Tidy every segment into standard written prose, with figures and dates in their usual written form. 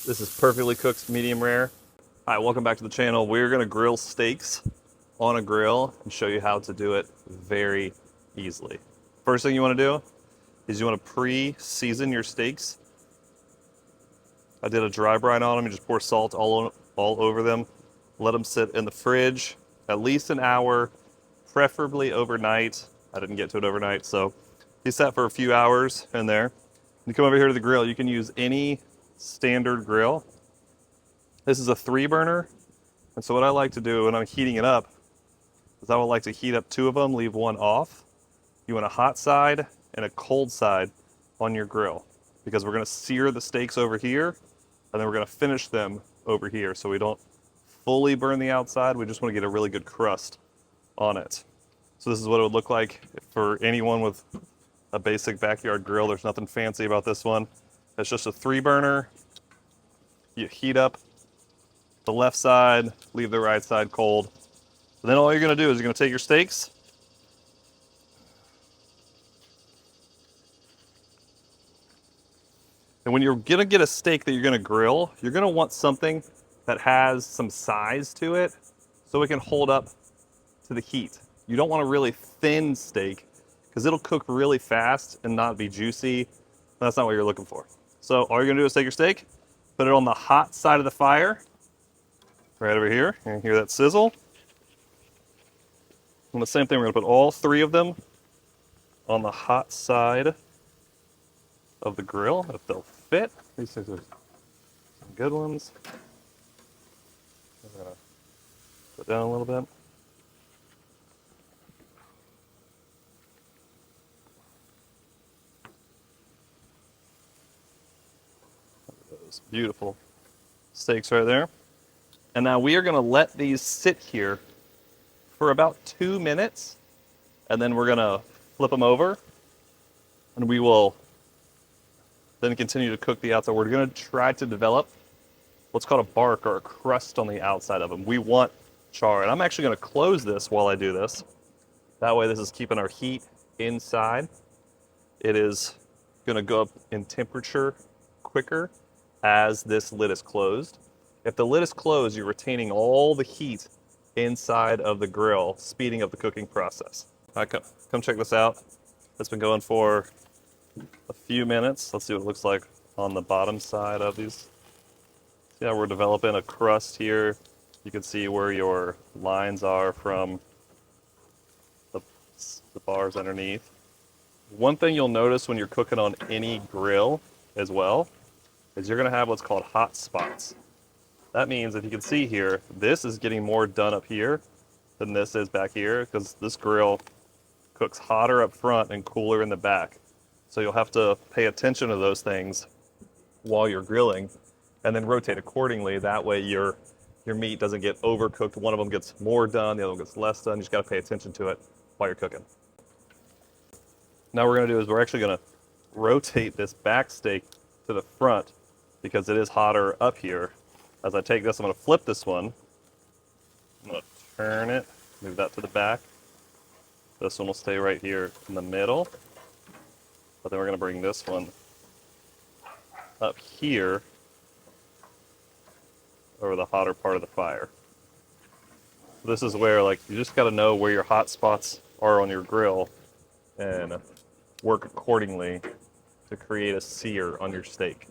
This is perfectly cooked medium rare. Hi, welcome back to the channel. We're gonna grill steaks on a grill and show you how to do it very easily. First thing you wanna do is you wanna pre-season your steaks. I did a dry brine on them. You just pour salt all over them. Let them sit in the fridge at least an hour, preferably overnight. I didn't get to it overnight, so he sat for a few hours in there. You come over here to the grill. You can use any standard grill. This is a 3-burner, and so what I like to do when I'm heating it up is I would like to heat up 2 of them, leave 1 off. You want a hot side and a cold side on your grill because we're gonna sear the steaks over here and then we're gonna finish them over here so we don't fully burn the outside. We just wanna get a really good crust on it. So this is what it would look like for anyone with a basic backyard grill. There's nothing fancy about this one. It's just a 3-burner. You heat up the left side, leave the right side cold. And then all you're gonna do is you're gonna take your steaks, and when you're gonna get a steak that you're gonna grill, you're gonna want something that has some size to it so it can hold up to the heat. You don't want a really thin steak because it'll cook really fast and not be juicy. That's not what you're looking for. So all you're gonna do is take your steak, put it on the hot side of the fire, right over here. You can hear that sizzle. And the same thing, we're gonna put all 3 of them on the hot side of the grill, if they'll fit. These things are some good ones. I'm gonna put down a little bit. Those beautiful steaks right there. And now we are gonna let these sit here for about 2 minutes, and then we're gonna flip them over, and we will then continue to cook the outside. We're gonna try to develop what's called a bark or a crust on the outside of them. We want char, and I'm actually gonna close this while I do this. That way this is keeping our heat inside. It is gonna go up in temperature quicker as this lid is closed. If the lid is closed, you're retaining all the heat inside of the grill, speeding up the cooking process. All right, come check this out. It's been going for a few minutes. Let's see what it looks like on the bottom side of these. Yeah, we're developing a crust here. You can see where your lines are from the bars underneath. One thing you'll notice when you're cooking on any grill as well is you're gonna have what's called hot spots. That means, if you can see here, this is getting more done up here than this is back here because this grill cooks hotter up front and cooler in the back. So you'll have to pay attention to those things while you're grilling and then rotate accordingly. That way your meat doesn't get overcooked. One of them gets more done, the other one gets less done. You just gotta pay attention to it while you're cooking. Now what we're gonna do is we're actually gonna rotate this back steak to the front because it is hotter up here. As I take this, I'm gonna flip this one. I'm gonna turn it, move that to the back. This one will stay right here in the middle. But then we're gonna bring this one up here over the hotter part of the fire. This is where, like, you just gotta know where your hot spots are on your grill and work accordingly to create a sear on your steak.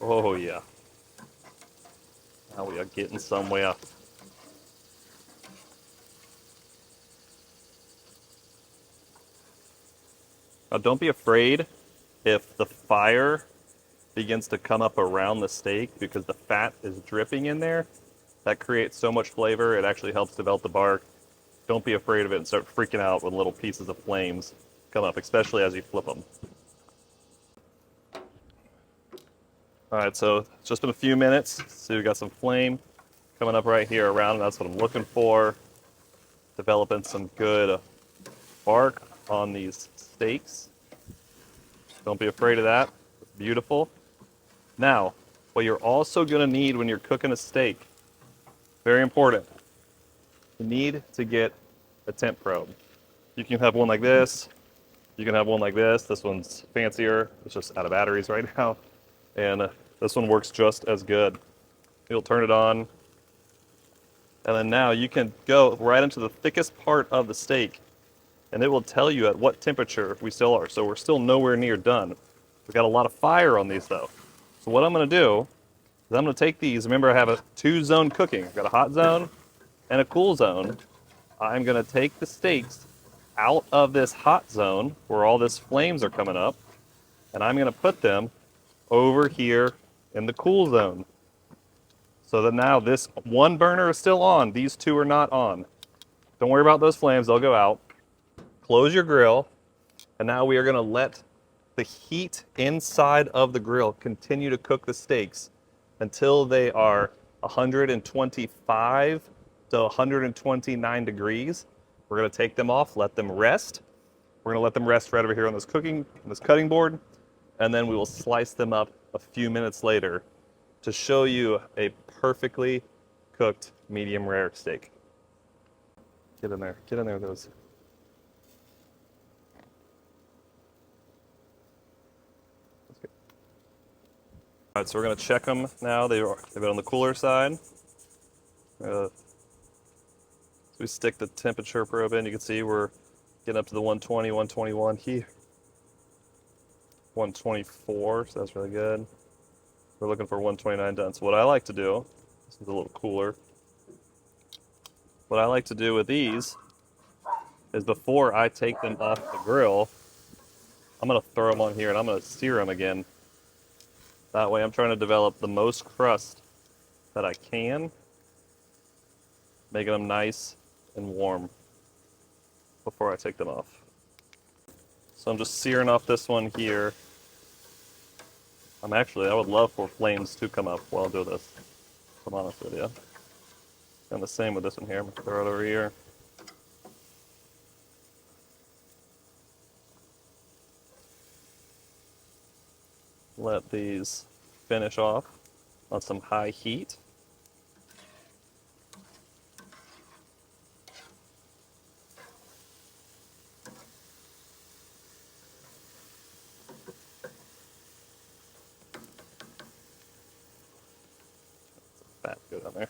Oh yeah. Now we are getting somewhere. Now don't be afraid if the fire begins to come up around the steak because the fat is dripping in there. That creates so much flavor, it actually helps develop the bark. Don't be afraid of it and start freaking out when little pieces of flames come up, especially as you flip them. All right, so it's just been a few minutes. So we got some flame coming up right here around, and that's what I'm looking for. Developing some good bark on these steaks. Don't be afraid of that. It's beautiful. Now, what you're also gonna need when you're cooking a steak, very important, you need to get a temp probe. You can have one like this, You can have one like this. This one's fancier. It's just out of batteries right now. And this one works just as good. You'll turn it on. And then now you can go right into the thickest part of the steak. And it will tell you at what temperature we still are. So we're still nowhere near done. We've got a lot of fire on these though. So what I'm gonna do is I'm gonna take these. Remember, I have a 2-zone cooking. I've got a hot zone and a cool zone. I'm gonna take the steaks out of this hot zone where all this flames are coming up, and I'm gonna put them over here in the cool zone. So that now this one burner is still on, these two are not on. Don't worry about those flames, they'll go out. Close your grill, and now we are gonna let the heat inside of the grill continue to cook the steaks until they are 125 to 129 degrees. We're gonna take them off, let them rest. We're gonna let them rest right over here on this cutting board, and then we will slice them up a few minutes later to show you a perfectly cooked medium rare steak. Get in there, those. All right, so we're gonna check them now. They've been on the cooler side. So we stick the temperature probe in. You can see we're getting up to the 120, 121 here. 124, so that's really good. We're looking for 129 done. So what I like to do, this is a little cooler. What I like to do with these is before I take them off the grill, I'm gonna throw them on here and I'm gonna sear them again. That way I'm trying to develop the most crust that I can, making them nice and warm before I take them off. So I'm just searing off this one here. I would love for flames to come up while I do this, if I'm honest with you. And the same with this one here. I'm gonna throw it over here. Let these finish off on some high heat. Fat go down there.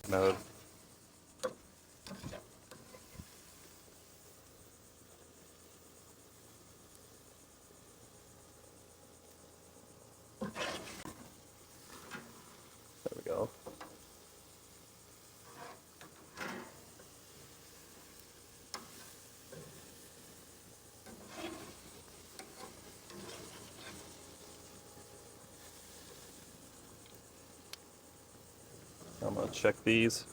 Mode. There we go. I'm going to check these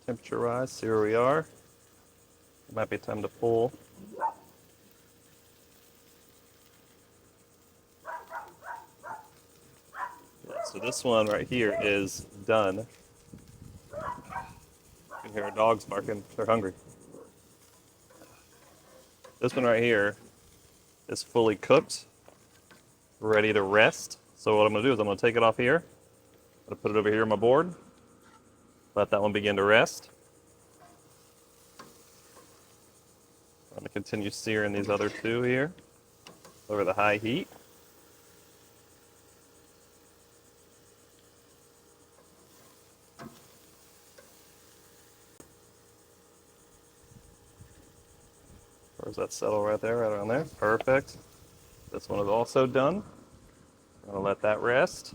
temperature rise, see where we are. It might be time to pull. Yeah, so this one right here is done. You can hear our dogs barking, they're hungry. This one right here is fully cooked, ready to rest. So what I'm going to do is I'm going to take it off here. I'm going to put it over here on my board. Let that one begin to rest. I'm going to continue searing these other two here over the high heat. Where's that settle right there, right around there? Perfect. This one is also done. I'm going to let that rest.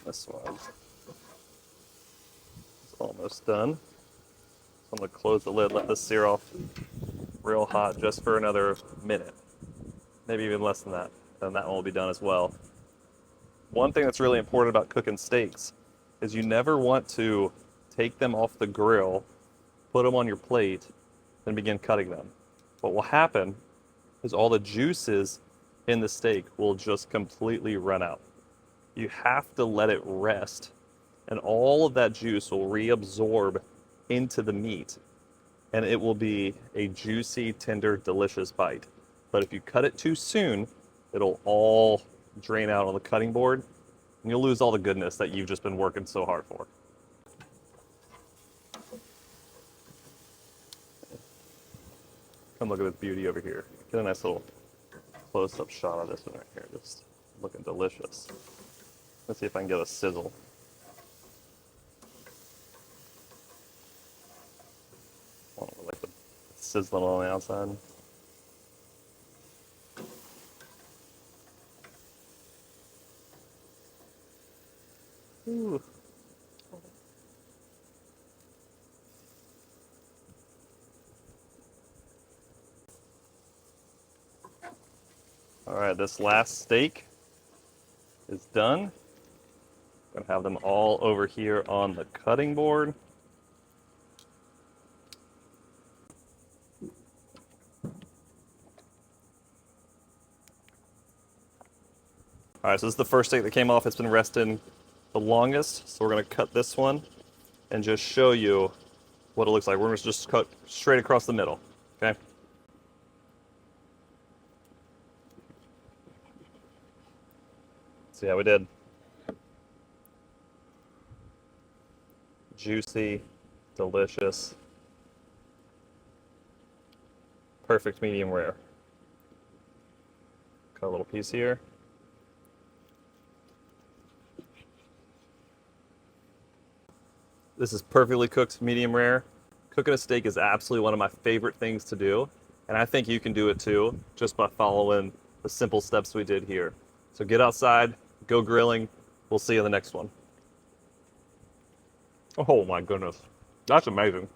This one is almost done. So I'm going to close the lid, let this sear off real hot just for another minute. Maybe even less than that. Then that one will be done as well. One thing that's really important about cooking steaks is you never want to take them off the grill, put them on your plate, then begin cutting them. What will happen is all the juices in the steak will just completely run out. You have to let it rest, and all of that juice will reabsorb into the meat, and it will be a juicy, tender, delicious bite. But if you cut it too soon, it'll all drain out on the cutting board, and you'll lose all the goodness that you've just been working so hard for. Come look at this beauty over here. Get a nice little close-up shot of this one right here. Just looking delicious. Let's see if I can get a sizzle. Oh, like the sizzling on the outside. Ooh. All right, this last steak is done. Gonna have them all over here on the cutting board. All right, so this is the first steak that came off. It's been resting the longest, so we're gonna cut this one and just show you what it looks like. We're gonna just cut straight across the middle, okay? See how we did? Juicy, delicious, perfect medium rare. Cut a little piece here. This is perfectly cooked medium rare. Cooking a steak is absolutely one of my favorite things to do, and I think you can do it too, just by following the simple steps we did here. So get outside, go grilling. We'll see you in the next one. Oh my goodness, that's amazing.